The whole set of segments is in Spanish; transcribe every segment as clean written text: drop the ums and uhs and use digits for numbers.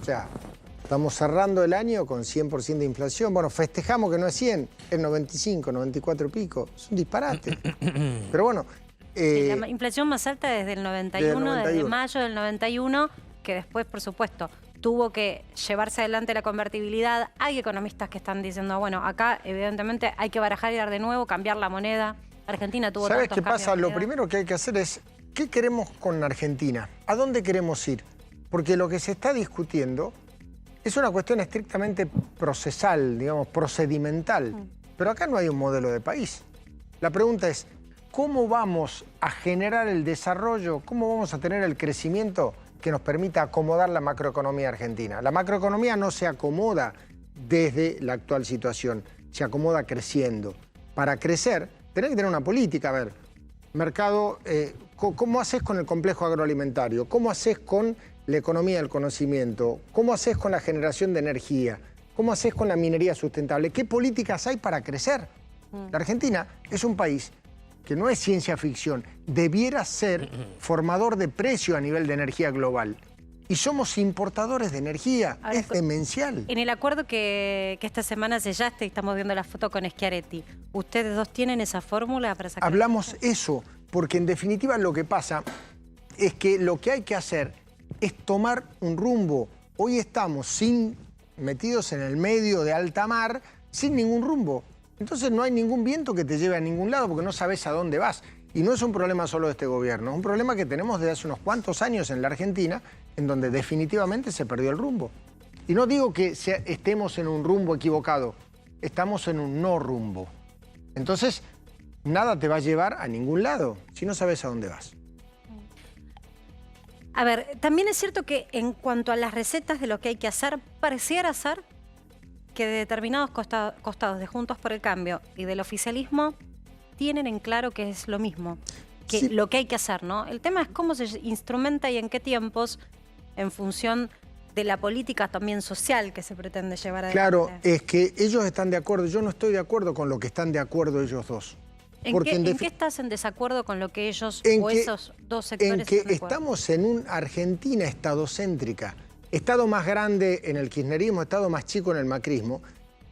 O sea, estamos cerrando el año con 100% de inflación. Bueno, festejamos que no es 100, es 95, 94 y pico. Es un disparate. Pero bueno... la inflación más alta desde el 91, desde mayo del 91, que después, por supuesto, tuvo que llevarse adelante la convertibilidad. Hay economistas que están diciendo, bueno, acá evidentemente hay que barajar y dar de nuevo, cambiar la moneda. Argentina tuvo tantos cambios. ¿Sabes qué pasa? Lo primero que hay que hacer es, ¿qué queremos con Argentina? ¿A dónde queremos ir? Porque lo que se está discutiendo es una cuestión estrictamente procesal, digamos, procedimental. Pero acá no hay un modelo de país. La pregunta es, ¿cómo vamos a generar el desarrollo? ¿Cómo vamos a tener el crecimiento que nos permita acomodar la macroeconomía argentina? La macroeconomía no se acomoda desde la actual situación, se acomoda creciendo. Para crecer, tenés que tener una política. A ver, mercado, ¿cómo haces con el complejo agroalimentario? ¿Cómo haces con la economía del conocimiento? ¿Cómo haces con la generación de energía? ¿Cómo haces con la minería sustentable? ¿Qué políticas hay para crecer? La Argentina es un país que no es ciencia ficción, debiera ser formador de precio a nivel de energía global. Y somos importadores de energía, ahora, es demencial. En el acuerdo que esta semana sellaste, estamos viendo la foto con Schiaretti, ¿ustedes dos tienen esa fórmula para sacar? Hablamos eso, porque en definitiva lo que pasa es que lo que hay que hacer es tomar un rumbo. Hoy estamos metidos en el medio de alta mar, sin ningún rumbo. Entonces no hay ningún viento que te lleve a ningún lado porque no sabes a dónde vas. Y no es un problema solo de este gobierno, es un problema que tenemos desde hace unos cuantos años en la Argentina, en donde definitivamente se perdió el rumbo. Y no digo que estemos en un rumbo equivocado, estamos en un no rumbo. Entonces, nada te va a llevar a ningún lado si no sabes a dónde vas. A ver, también es cierto que en cuanto a las recetas de lo que hay que hacer, pareciera ser que determinados costados de Juntos por el Cambio y del oficialismo tienen en claro que es lo mismo, que sí, lo que hay que hacer, ¿no? El tema es cómo se instrumenta y en qué tiempos, en función de la política también social que se pretende llevar adelante. Claro, es que ellos están de acuerdo, yo no estoy de acuerdo con lo que están de acuerdo ellos dos. ¿En qué estás en desacuerdo con lo que ellos esos dos sectores en que estamos en una Argentina estadocéntrica? Estado más grande en el kirchnerismo, estado más chico en el macrismo,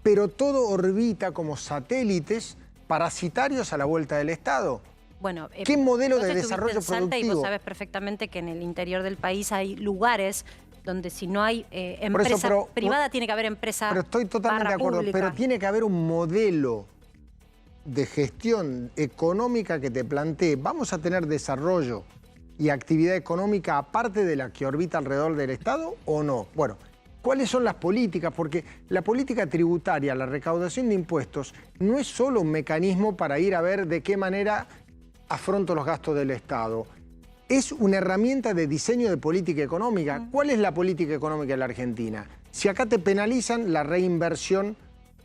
pero todo orbita como satélites parasitarios a la vuelta del Estado. Bueno, ¿qué modelo de desarrollo en Salta productivo? Y vos sabés perfectamente que en el interior del país hay lugares donde si no hay empresa privada, tiene que haber empresa Pero estoy totalmente de acuerdo, pública. Pero tiene que haber un modelo de gestión económica que te plantee. ¿Vamos a tener desarrollo y actividad económica aparte de la que orbita alrededor del Estado o no? Bueno, ¿cuáles son las políticas? Porque la política tributaria, la recaudación de impuestos, no es solo un mecanismo para ir a ver de qué manera afronto los gastos del Estado. Es una herramienta de diseño de política económica. ¿Cuál es la política económica de la Argentina? Si acá te penalizan la reinversión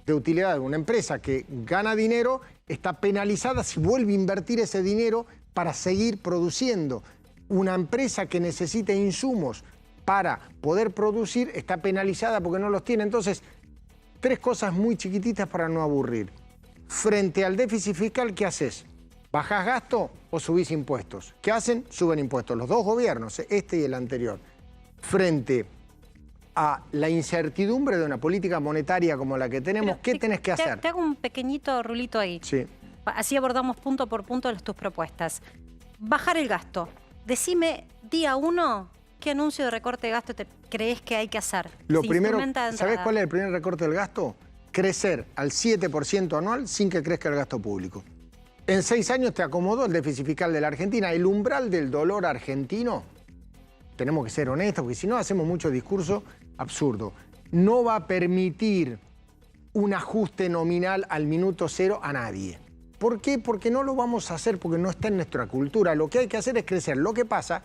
de utilidad de una empresa que gana dinero, está penalizada si vuelve a invertir ese dinero para seguir produciendo. Una empresa que necesita insumos para poder producir está penalizada porque no los tiene. Entonces, tres cosas muy chiquititas para no aburrir. Frente al déficit fiscal, ¿qué haces? ¿Bajás gasto o subís impuestos? ¿Qué hacen? Suben impuestos. Los dos gobiernos, este y el anterior. Frente a la incertidumbre de una política monetaria como la que tenemos, ¿qué tenés que hacer? Te hago un pequeñito rulito ahí. Sí. Así abordamos punto por punto tus propuestas. Bajar el gasto. Decime, día 1, ¿qué anuncio de recorte de gasto te crees que hay que hacer? Lo primero, ¿sabés cuál es el primer recorte del gasto? Crecer al 7% anual sin que crezca el gasto público. En 6 años te acomodó el déficit fiscal de la Argentina. El umbral del dolor argentino, tenemos que ser honestos, porque si no hacemos mucho discurso absurdo, no va a permitir un ajuste nominal al minuto cero a nadie. ¿Por qué? Porque no lo vamos a hacer, porque no está en nuestra cultura. Lo que hay que hacer es crecer. Lo que pasa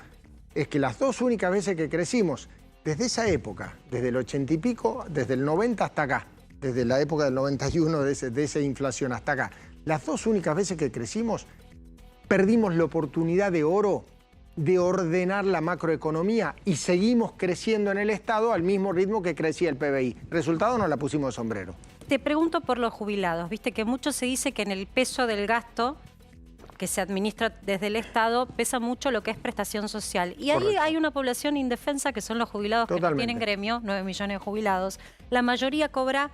es que las dos únicas veces que crecimos, desde esa época, desde el 80 y pico, desde el 90 hasta acá, desde la época del 91, de esa inflación hasta acá, las dos únicas veces que crecimos, perdimos la oportunidad de oro de ordenar la macroeconomía y seguimos creciendo en el Estado al mismo ritmo que crecía el PBI. Resultado, nos la pusimos de sombrero. Te pregunto por los jubilados. Viste que mucho se dice que en el peso del gasto que se administra desde el Estado, pesa mucho lo que es prestación social. Y ahí Correcto. hay una población indefensa que son los jubilados que no Totalmente. tienen gremio, 9 millones de jubilados. La mayoría cobra,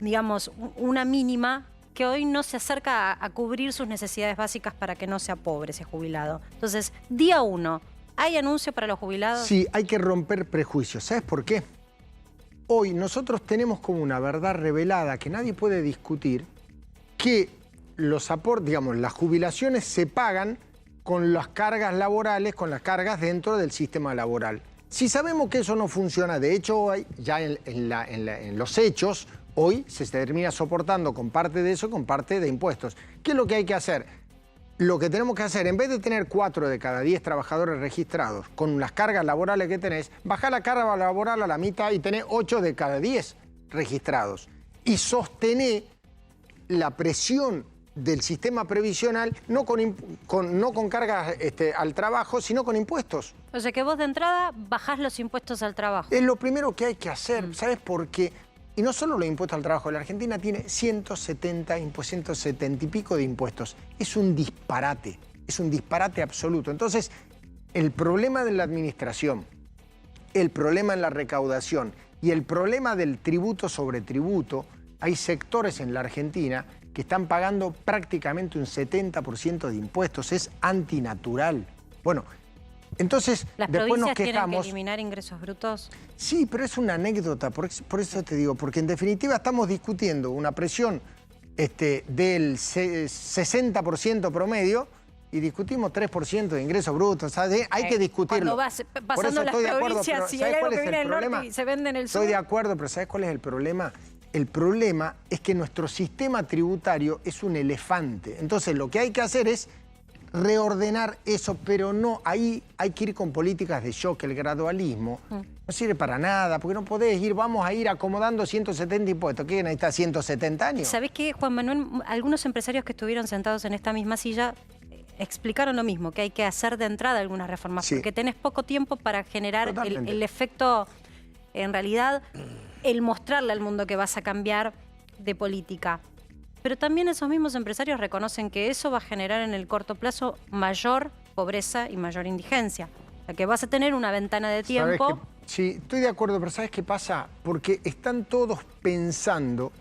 digamos, una mínima que hoy no se acerca a cubrir sus necesidades básicas para que no sea pobre ese jubilado. Entonces, día 1, ¿hay anuncio para los jubilados? Sí, hay que romper prejuicios. ¿Sabes por qué? Hoy nosotros tenemos como una verdad revelada que nadie puede discutir, que los aportes, digamos, las jubilaciones se pagan con las cargas laborales, con las cargas dentro del sistema laboral. Si sabemos que eso no funciona, de hecho, hoy, ya en los hechos, hoy se termina soportando con parte de eso, con parte de impuestos. ¿Qué es lo que hay que hacer? Lo que tenemos que hacer, en vez de tener 4 de cada 10 trabajadores registrados con las cargas laborales que tenés, bajar la carga laboral a la mitad y tener 8 de cada 10 registrados. Y sostener la presión del sistema previsional no con cargas al trabajo, sino con impuestos. O sea que vos de entrada bajás los impuestos al trabajo. Es lo primero que hay que hacer, ¿sabes por qué? Y no solo los impuestos al trabajo, la Argentina tiene 170 y pico de impuestos. Es un disparate absoluto. Entonces, el problema de la administración, el problema en la recaudación y el problema del tributo sobre tributo, hay sectores en la Argentina que están pagando prácticamente un 70% de impuestos. Es antinatural. Bueno, entonces, ¿Las después nos provincias tienen que quejamos. eliminar ingresos brutos? Sí, pero es una anécdota, por eso te digo, porque en definitiva estamos discutiendo una presión del 60% promedio y discutimos 3% de ingresos brutos. ¿Sabes? Hay que discutirlo. Cuando vas Por pasando eso las estoy de acuerdo, provincias, pero si ¿sabes hay algo cuál que es viene el del norte problema? y se vende en el sur. Estoy de acuerdo, pero ¿sabes cuál es el problema? El problema es que nuestro sistema tributario es un elefante. Entonces lo que hay que hacer es reordenar eso, pero no, ahí hay que ir con políticas de shock. El gradualismo no sirve para nada, porque no podés vamos a ir acomodando 170 impuestos. ¿Qué necesita 170 años? ¿Sabés qué, Juan Manuel? Algunos empresarios que estuvieron sentados en esta misma silla explicaron lo mismo, que hay que hacer de entrada algunas reformas, Sí. porque tenés poco tiempo para generar Totalmente. el efecto, en realidad, el mostrarle al mundo que vas a cambiar de política. Pero también esos mismos empresarios reconocen que eso va a generar en el corto plazo mayor pobreza y mayor indigencia. O sea, que vas a tener una ventana de tiempo. Sí, estoy de acuerdo, pero ¿sabes qué pasa? Porque están todos pensando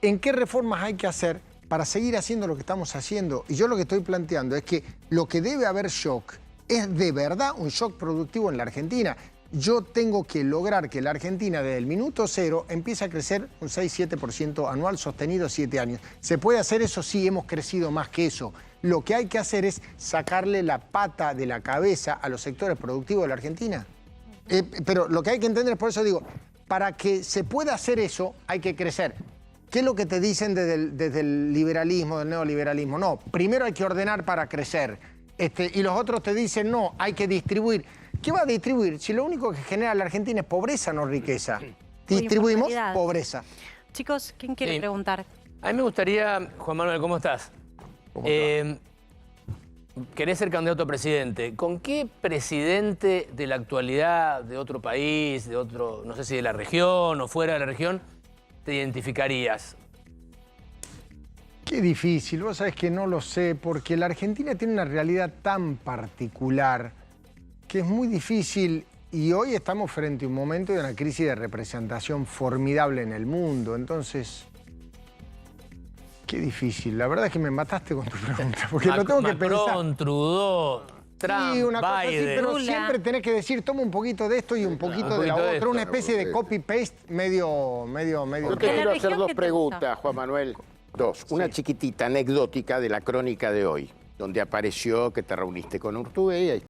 en qué reformas hay que hacer para seguir haciendo lo que estamos haciendo. Y yo lo que estoy planteando es que lo que debe haber shock es de verdad un shock productivo en la Argentina. Yo tengo que lograr que la Argentina desde el minuto 0 empiece a crecer un 6-7% anual sostenido 7 años. ¿Se puede hacer eso? Sí, hemos crecido más que eso. Lo que hay que hacer es sacarle la pata de la cabeza a los sectores productivos de la Argentina. Pero lo que hay que entender, por eso digo, para que se pueda hacer eso hay que crecer. ¿Qué es lo que te dicen desde el liberalismo, del neoliberalismo? No, primero hay que ordenar para crecer. Y los otros te dicen, no, hay que distribuir. ¿Qué va a distribuir? Si lo único que genera la Argentina es pobreza, no riqueza. Distribuimos pobreza. Chicos, ¿quién quiere preguntar? A mí me gustaría, Juan Manuel, ¿cómo estás? Querés ser candidato a presidente. ¿Con qué presidente de la actualidad, de otro país, de otro, no sé si de la región o fuera de la región, te identificarías? Qué difícil, vos sabés que no lo sé, porque la Argentina tiene una realidad tan particular que es muy difícil y hoy estamos frente a un momento de una crisis de representación formidable en el mundo, entonces, qué difícil. La verdad es que me mataste con tu pregunta, porque lo tengo que pensar. Macron, Trudeau, Trump, Sí, una cosa así, Biden. pero Lula. siempre tenés que decir, toma un poquito de esto y un poquito de la poquito de otra, una esto. especie de copy-paste medio. Yo te ¿De la quiero hacer región dos qué te preguntas, gusta? Juan Manuel. Dos. Una chiquitita, anecdótica de la crónica de hoy, donde apareció que te reuniste con Urtubey.